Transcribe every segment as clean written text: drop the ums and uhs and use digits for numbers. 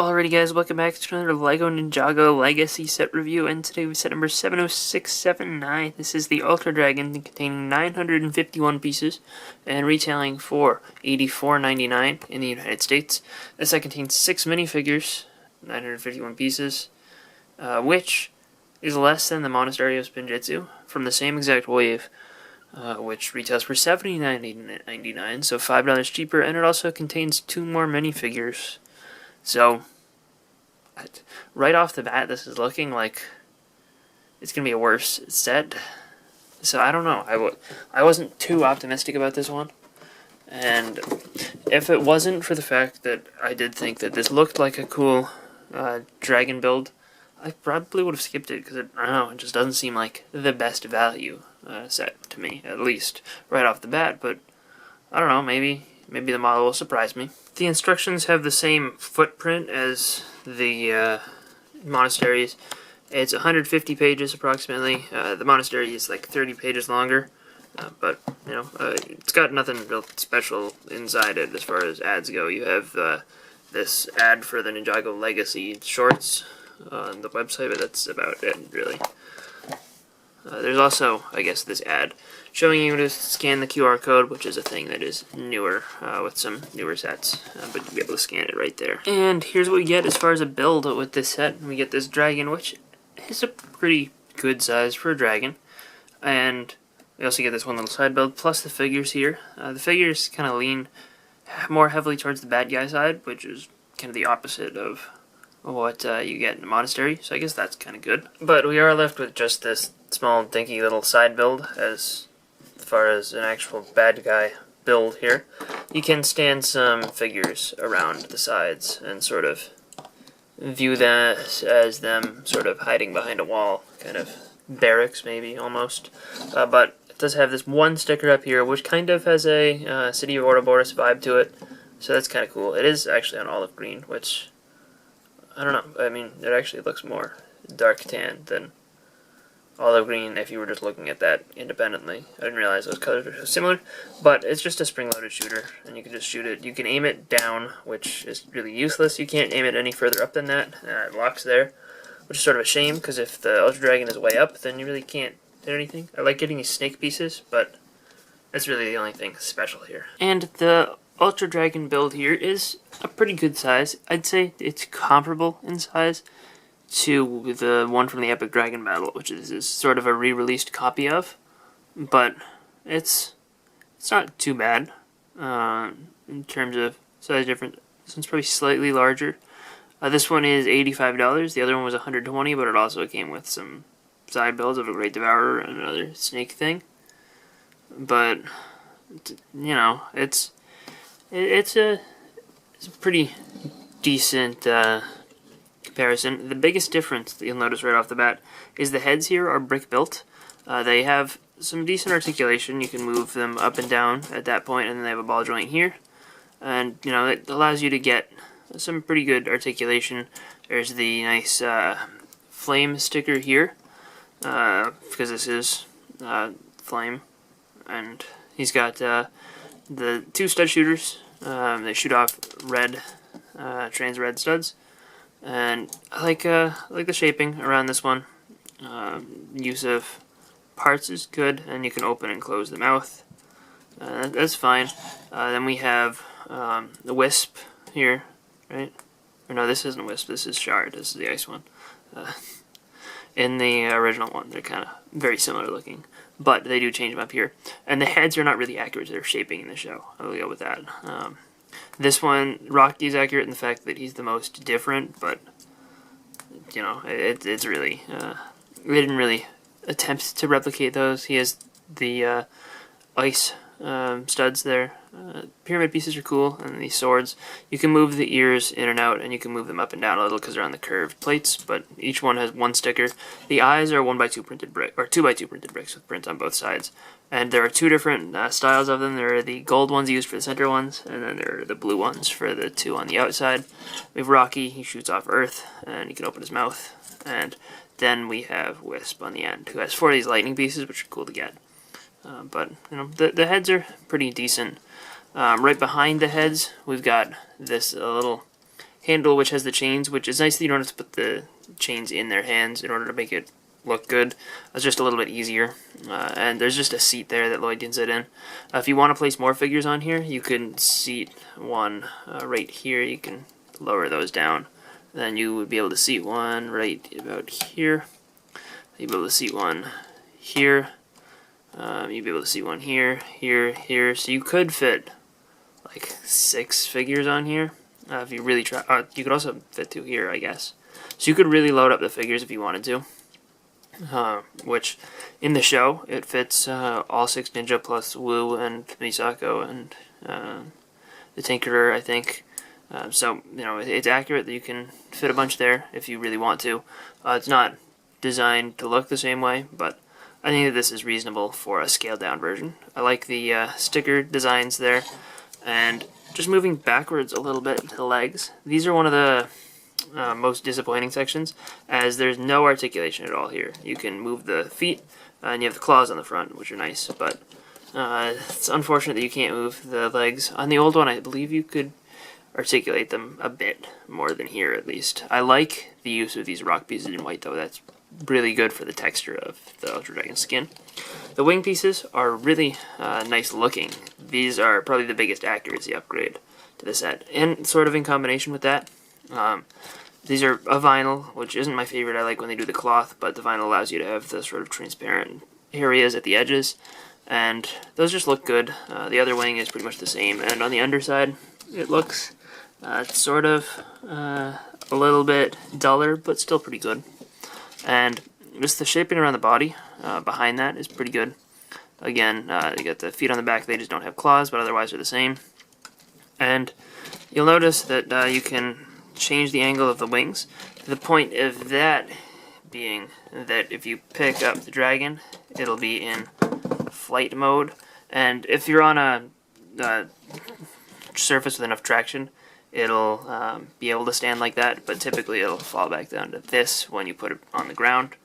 Alrighty guys, welcome back to another LEGO Ninjago Legacy set review, and today we set number 70679. This is the Ultra Dragon containing 951 pieces and retailing for $84.99 in the United States. This set contains 6 minifigures, 951 pieces, which is less than the Monastery of Spinjitzu from the same exact wave, which retails for $79.99, so $5 cheaper, and it also contains 2 more minifigures. So, right off the bat, this is looking like it's going to be a worse set. So, I don't know. I wasn't too optimistic about this one. And if it wasn't for the fact that I did think that this looked like a cool dragon build, I probably would have skipped it because, I don't know, it just doesn't seem like the best value set to me, at least right off the bat. But, I don't know, maybe the model will surprise me. The instructions have the same footprint as the monasteries. It's 150 pages approximately. The monastery is like 30 pages longer, but you know, it's got nothing real special inside it as far as ads go. You have this ad for the Ninjago Legacy shorts on the website, but that's about it, really. There's also, I guess, this ad showing you to scan the QR code, which is a thing that is newer with some newer sets, but you'll be able to scan it right there. And here's what we get as far as a build with this set. We get this dragon, which is a pretty good size for a dragon, and we also get this one little side build, plus the figures here. The figures kind of lean more heavily towards the bad guy side, which is kind of the opposite of what you get in a monastery, so I guess that's kind of good. But we are left with just this small dinky little side build as far as an actual bad guy build here. You can stand some figures around the sides and sort of view that as them sort of hiding behind a wall, kind of barracks maybe almost. But it does have this one sticker up here which kind of has a City of Ouroboros vibe to it, so that's kind of cool. It is actually on olive green, which I don't know, I mean, it actually looks more dark tan than olive green if you were just looking at that independently. I didn't realize those colors were so similar, but it's just a spring-loaded shooter, and you can just shoot it. You can aim it down, which is really useless. You can't aim it any further up than that. It locks there, which is sort of a shame, because if the Ultra Dragon is way up, then you really can't hit anything. I like getting these snake pieces, but that's really the only thing special here. And the Ultra Dragon build here is a pretty good size. I'd say it's comparable in size to the one from the Epic Dragon Battle, which is sort of a re-released copy of, but it's not too bad in terms of size difference. This one's probably slightly larger. This one is $85. The other one was $120, but it also came with some side builds of a Great Devourer and another snake thing. But you know, it's a pretty decent comparison. The biggest difference that you'll notice right off the bat is the heads here are brick built. They have some decent articulation. You can move them up and down at that point, and then they have a ball joint here. And you know, it allows you to get some pretty good articulation. There's the nice flame sticker here, because this is flame, and he's got the 2 stud shooters. They shoot off red, trans red studs. And I like the shaping around this one. Use of parts is good, and you can open and close the mouth. That's fine. Then we have the Wisp here, right? Or no, this isn't Wisp, this is Shard. This is the ice one. In the original one, they're kind of very similar looking, but they do change them up here. And the heads are not really accurate to their shaping in the show. I will go with that. This one, Rocky is accurate in the fact that he's the most different, but you know, it's really they didn't really attempt to replicate those. He has the ice studs there. Pyramid pieces are cool, and these swords. You can move the ears in and out, and you can move them up and down a little because they're on the curved plates. But each one has one sticker. The eyes are 1x2 printed brick, or 2x2 printed bricks with prints on both sides. And there are 2 different styles of them. There are the gold ones used for the center ones, and then there are the blue ones for the 2 on the outside. We have Rocky. He shoots off Earth, and he can open his mouth. And then we have Wisp on the end, who has 4 of these lightning pieces, which are cool to get. But you know, the heads are pretty decent. Right behind the heads, we've got this little handle which has the chains, which is nice that you don't have to put the chains in their hands in order to make it look good. It's just a little bit easier. And there's just a seat there that Lloyd can sit in. If you want to place more figures on here, you can seat one right here. You can lower those down. Then you would be able to seat one right about here. You'd be able to seat one here. You'd be able to seat one here, here, here. So you could fit like 6 figures on here. If you really try. You could also fit 2 here, I guess. So you could really load up the figures if you wanted to. Which, in the show, it fits all 6 ninja plus Wu and Misako and the Tinkerer, I think. So, you know, it's accurate that you can fit a bunch there if you really want to. It's not designed to look the same way, but I think that this is reasonable for a scaled down version. I like the sticker designs there, and just moving backwards a little bit to the legs. These are one of the most disappointing sections, as there's no articulation at all here. You can move the feet, and you have the claws on the front, which are nice, but it's unfortunate that you can't move the legs. On the old one, I believe you could articulate them a bit more than here, at least. I like the use of these rock pieces in white, though. That's really good for the texture of the Ultra Dragon skin. The wing pieces are really nice looking. These are probably the biggest accuracy upgrade to the set, and sort of in combination with that, these are a vinyl, which isn't my favorite. I like when they do the cloth, but the vinyl allows you to have the sort of transparent areas at the edges, and those just look good. The other wing is pretty much the same, and on the underside, it looks sort of a little bit duller, but still pretty good. And just the shaping around the body behind that is pretty good. Again, you got the feet on the back, they just don't have claws, but otherwise they're the same. And you'll notice that you can change the angle of the wings. The point of that being that if you pick up the dragon, it'll be in flight mode. And if you're on a surface with enough traction, it'll be able to stand like that, but typically it'll fall back down to this when you put it on the ground,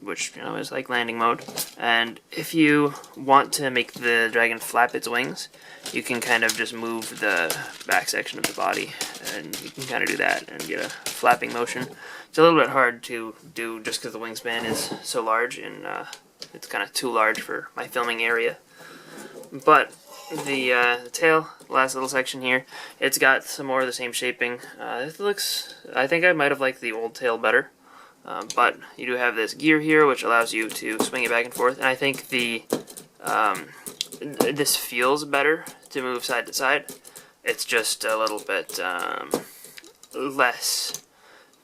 which, you know, is like landing mode. And if you want to make the dragon flap its wings, you can kind of just move the back section of the body, and you can kind of do that and get a flapping motion. It's a little bit hard to do just because the wingspan is so large, and it's kind of too large for my filming area. But the tail, last little section here, it's got some more of the same shaping. It looks, I think I might have liked the old tail better, but you do have this gear here, which allows you to swing it back and forth, and I think the this feels better to move side to side. It's just a little bit less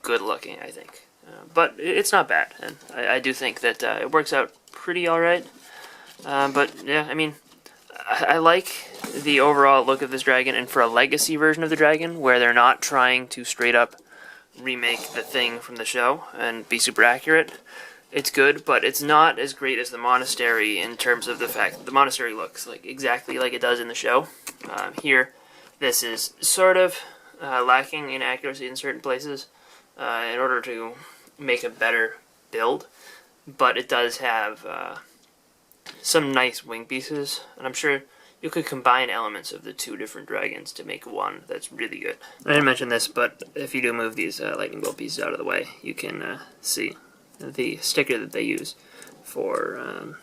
good looking, I think, but it's not bad, and I do think that it works out pretty alright. But yeah, I mean, I like the overall look of this dragon, and for a legacy version of the dragon, where they're not trying to straight up remake the thing from the show and be super accurate, it's good, but it's not as great as the monastery in terms of the fact that the monastery looks like exactly like it does in the show. Here, this is sort of lacking in accuracy in certain places in order to make a better build, but it does have some nice wing pieces, and I'm sure you could combine elements of the 2 different dragons to make one that's really good. I didn't mention this, but if you do move these lightning bolt pieces out of the way, you can see the sticker that they use for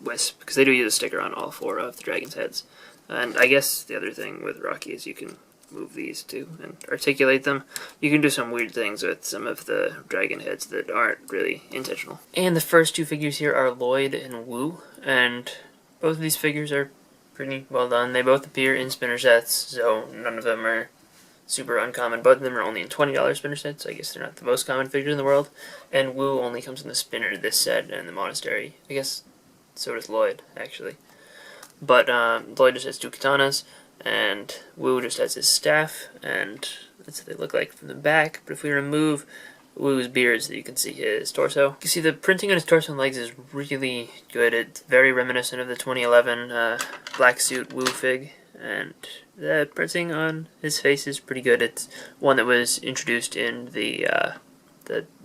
Wisp, because they do use a sticker on all 4 of the dragon's heads. And I guess the other thing with Rocky is you can move these too and articulate them. You can do some weird things with some of the dragon heads that aren't really intentional. And the first 2 figures here are Lloyd and Wu, and both of these figures are pretty well done. They both appear in spinner sets, so none of them are super uncommon. Both of them are only in $20 spinner sets, so I guess they're not the most common figure in the world. And Wu only comes in the spinner, this set, and the monastery. I guess so does Lloyd, actually. But Lloyd just has 2 katanas, and Wu just has his staff, and that's what they look like from the back. But if we remove Wu's beard so you can see his torso, you can see the printing on his torso and legs is really good. It's very reminiscent of the 2011 black suit Wu fig, and the printing on his face is pretty good. It's one that was introduced in the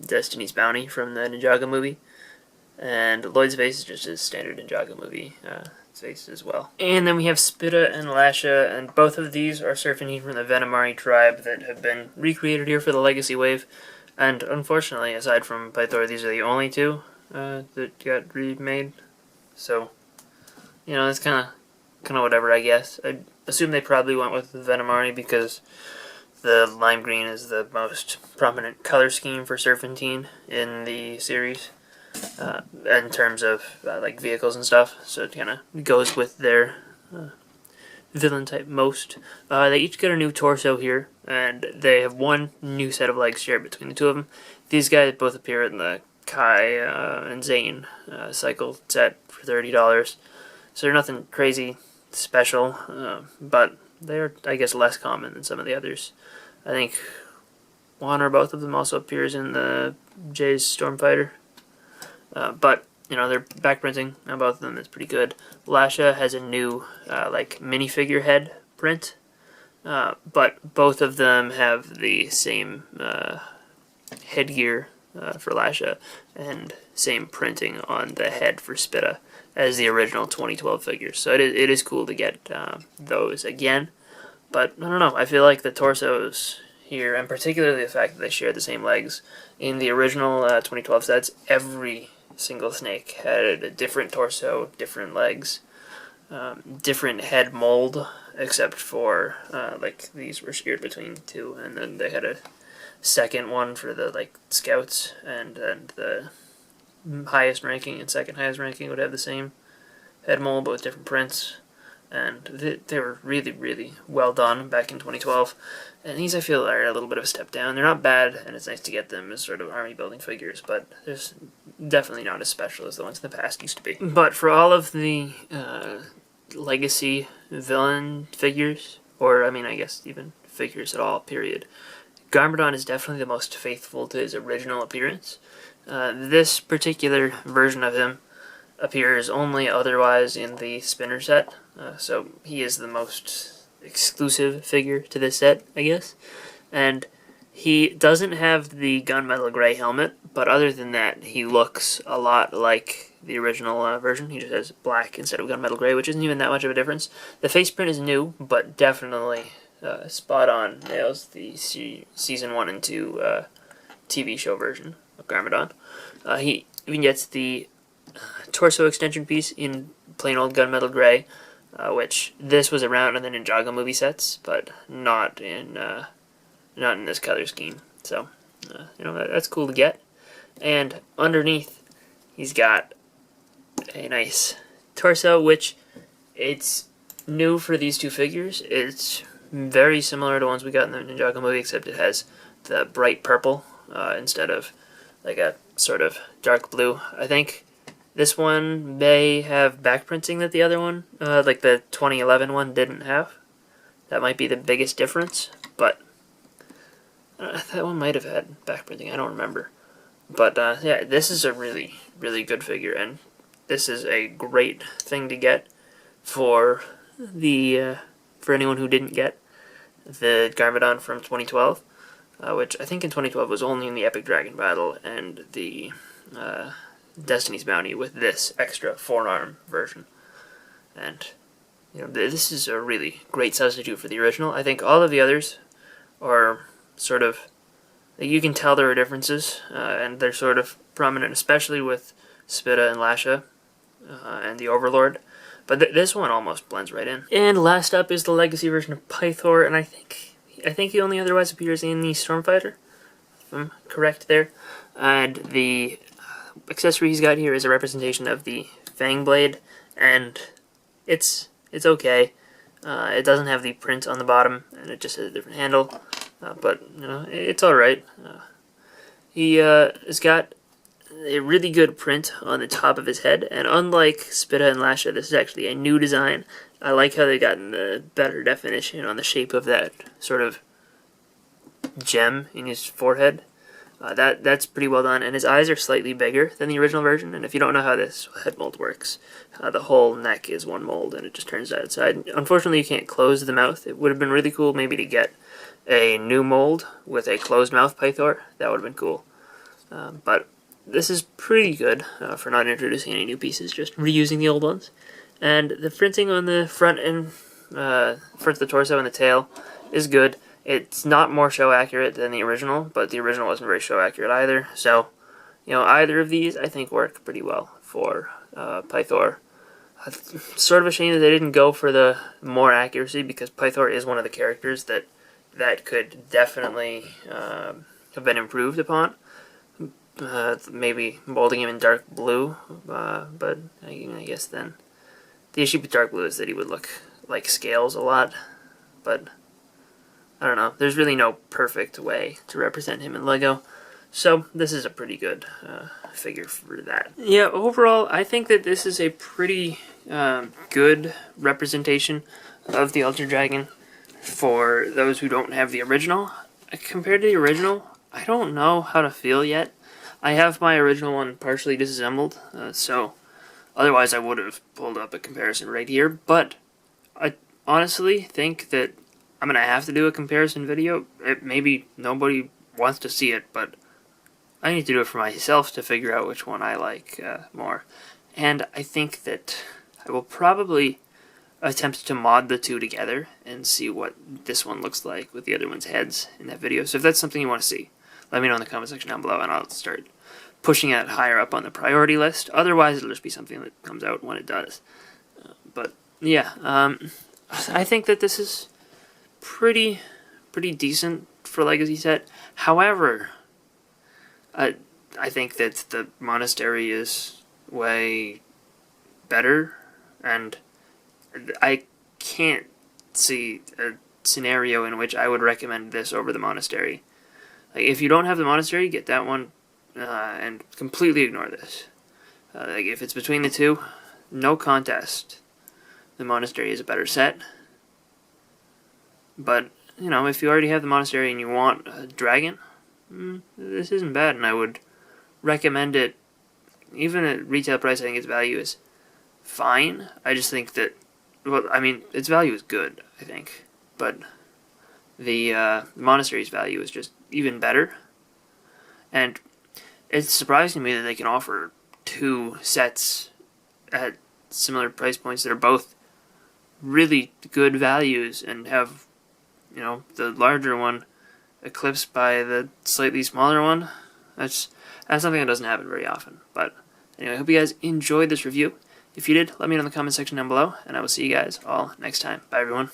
Destiny's Bounty from the Ninjago movie, and Lloyd's face is just his standard Ninjago movie its face as well. And then we have Spitta and Lasha, and both of these are Serpentine from the Venomari tribe that have been recreated here for the Legacy Wave. And unfortunately, aside from Pythor, these are the only two that got remade. So, you know, it's kind of whatever, I guess. I assume they probably went with the Venomari because the lime green is the most prominent color scheme for Serpentine in the series, in terms of like vehicles and stuff. So it kind of goes with their villain type most. They each get a new torso here, and they have one new set of legs shared between the two of them. These guys both appear in the Kai and Zane cycle set for $30. So they're nothing crazy special, but they're, I guess, less common than some of the others. I think one or both of them also appears in the Jay's Stormfighter. But, you know, they're back printing on both of them. It's pretty good. Lasha has a new, like, minifigure head print. But both of them have the same headgear for Lasha and same printing on the head for Spitta as the original 2012 figures. So it is cool to get those again. But, I don't know, I feel like the torsos here, and particularly the fact that they share the same legs, in the original 2012 sets, every single snake had a different torso, different legs, different head mold, except for, like, these were shared between two, and then they had a second one for the, like, scouts, and then the highest ranking and second highest ranking would have the same head mold, but with different prints. And they were really, really well done back in 2012. And these, I feel, are a little bit of a step down. They're not bad, and it's nice to get them as sort of army building figures, but there's definitely not as special as the ones in the past used to be. But for all of the legacy villain figures, or, I mean, I guess even figures at all, period, Garmadon is definitely the most faithful to his original appearance. This particular version of him appears only otherwise in the spinner set, so he is the most exclusive figure to this set, I guess. And he doesn't have the gunmetal gray helmet, but other than that, he looks a lot like the original version. He just has black instead of gunmetal gray, which isn't even that much of a difference. The face print is new, but definitely spot on. Nails the season 1 and 2 TV show version of Garmadon. He even gets the torso extension piece in plain old gunmetal gray, which this was around in the Ninjago movie sets, but not in this color scheme. So, you know, that's cool to get. And underneath, he's got a nice torso, which it's new for these two figures. It's very similar to ones we got in the Ninjago movie, except it has the bright purple instead of like a sort of dark blue. I think this one may have back printing that the other one, like the 2011 one, didn't have. That might be the biggest difference, but that one might have had back printing. I don't remember. But yeah, this is a really, really good figure, and this is a great thing to get for the for anyone who didn't get the Garmadon from 2012, which I think in 2012 was only in the Epic Dragon Battle and the Destiny's Bounty with this extra forearm version. And you know, this is a really great substitute for the original. I think all of the others are sort of, you can tell there are differences, and they're sort of prominent, especially with Spitta and Lasha and the Overlord. But this one almost blends right in. And last up is the Legacy version of Pythor, and I think he only otherwise appears in the Stormfighter, if I'm correct there. And the accessory he's got here is a representation of the Fang Blade, and it's okay. It doesn't have the print on the bottom, and it just has a different handle, but you know, it's alright. He has got a really good print on the top of his head, and unlike Spitta and Lasha, this is actually a new design. I like how they got the better definition on the shape of that sort of gem in his forehead. That's pretty well done, and his eyes are slightly bigger than the original version, and if you don't know how this head mold works, the whole neck is one mold, and it just turns outside. Unfortunately, you can't close the mouth. It would have been really cool maybe to get a new mold with a closed mouth Pythor. That would have been cool. But this is pretty good for not introducing any new pieces, just reusing the old ones. And the printing on the front and front of the torso and the tail is good. It's not more show accurate than the original, but the original wasn't very show accurate either. So, either of these I think work pretty well for Pythor. Sort of a shame that they didn't go for the more accuracy, because Pythor is one of the characters that could definitely have been improved upon. Maybe molding him in dark blue, but I guess then the issue with dark blue is that he would look like Scales a lot, but I don't know. There's really no perfect way to represent him in LEGO, so this is a pretty good figure for that. Yeah, overall, I think that this is a pretty good representation of the Ultra Dragon for those who don't have the original. Compared to the original, I don't know how to feel yet. I have my original one partially disassembled, so otherwise I would have pulled up a comparison right here, but I honestly think that I'm going to have to do a comparison video. Maybe nobody wants to see it, but I need to do it for myself to figure out which one I like more. And I think that I will probably attempt to mod the two together and see what this one looks like with the other one's heads in that video. So if that's something you want to see, let me know in the comment section down below, and I'll start pushing it higher up on the priority list. Otherwise, it'll just be something that comes out when it does. But yeah, I think that this is pretty decent for Legacy set. However, I think that the Monastery is way better, and I can't see a scenario in which I would recommend this over the Monastery. Like, if you don't have the Monastery, get that one, and completely ignore this. Like, if it's between the two, no contest. The Monastery is a better set. But, if you already have the Monastery and you want a dragon, this isn't bad, and I would recommend it. Even at retail price, I think its value is fine. I just think that, its value is good, I think. But the Monastery's value is just even better. And it's surprising to me that they can offer two sets at similar price points that are both really good values and have, the larger one eclipsed by the slightly smaller one. That's something that doesn't happen very often. But anyway, I hope you guys enjoyed this review. If you did, let me know in the comment section down below, and I will see you guys all next time. Bye, everyone.